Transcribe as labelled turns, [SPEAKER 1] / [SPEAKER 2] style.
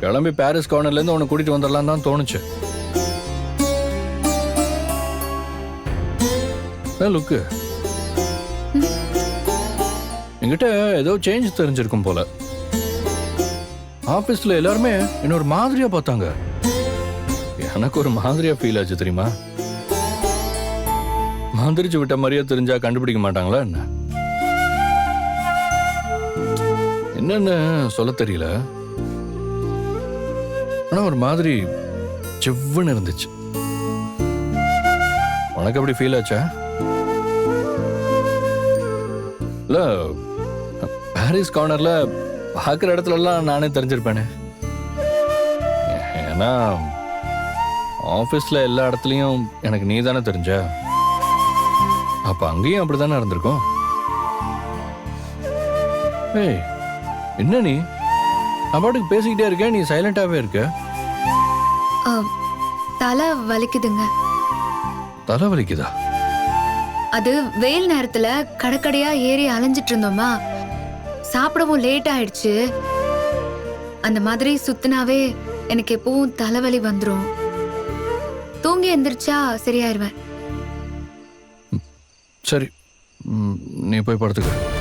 [SPEAKER 1] கிளம்பி பாரிஸ் கார்னர்லேருந்து உன்னை கூட்டிட்டு வந்துடலாம் தான் தோணுச்சு. லுக்கு என்கிட்ட ஏதோ சேஞ்ச் தெரிஞ்சிருக்கும் போல. ஆபீஸ்ல எல்லாருமே இன்னொரு மாதிரியா பார்த்தாங்க. எனக்கு ஒரு மாதிரியா ஃபீல் ஆச்சு தெரியுமா? மந்திரிச்சு விட்ட மாதிரியா தெரிஞ்சா கண்டுபிடிக்க மாட்டாங்களா என்ன? என்னன்னு சொல்ல தெரியல. ஆனா ஒரு மாதிரி செவ்வுன்னு இருந்துச்சு. உனக்கு அப்படி ஃபீல் ஆச்சா? இல்ல பாரிஸ் கார்னர்ல பார்க்குற இடத்துல எல்லாம் நானே தெரிஞ்சிருப்பேனே. ஏன்னா ஆஃபீஸில் எல்லா இடத்துலையும் எனக்கு நீ தானே தெரிஞ்ச. அப்போ அங்கேயும் அப்படி தானே இருந்திருக்கும். ஏய் என்ன நீ அப்பாட்டுக்கு பேசிக்கிட்டே இருக்க, நீ சைலண்டாகவே இருக்க.
[SPEAKER 2] தலை வலிக்குதுங்க.
[SPEAKER 1] தலை வலிக்குதா?
[SPEAKER 2] அது வெயில் நேரத்துல கடற்கடையா ஏறி அலைஞ்சிட்டு இருந்தோமா, சாப்பிடவும் லேட் ஆயிடுச்சு. அந்த மாதிரி சுத்தினாவே எனக்கு எப்பவும் தலைவலி வந்துடும். தூங்கி எந்திரிச்சா சரியாயிருவேன்.
[SPEAKER 1] சரி, நீ போய் படுத்துக்க.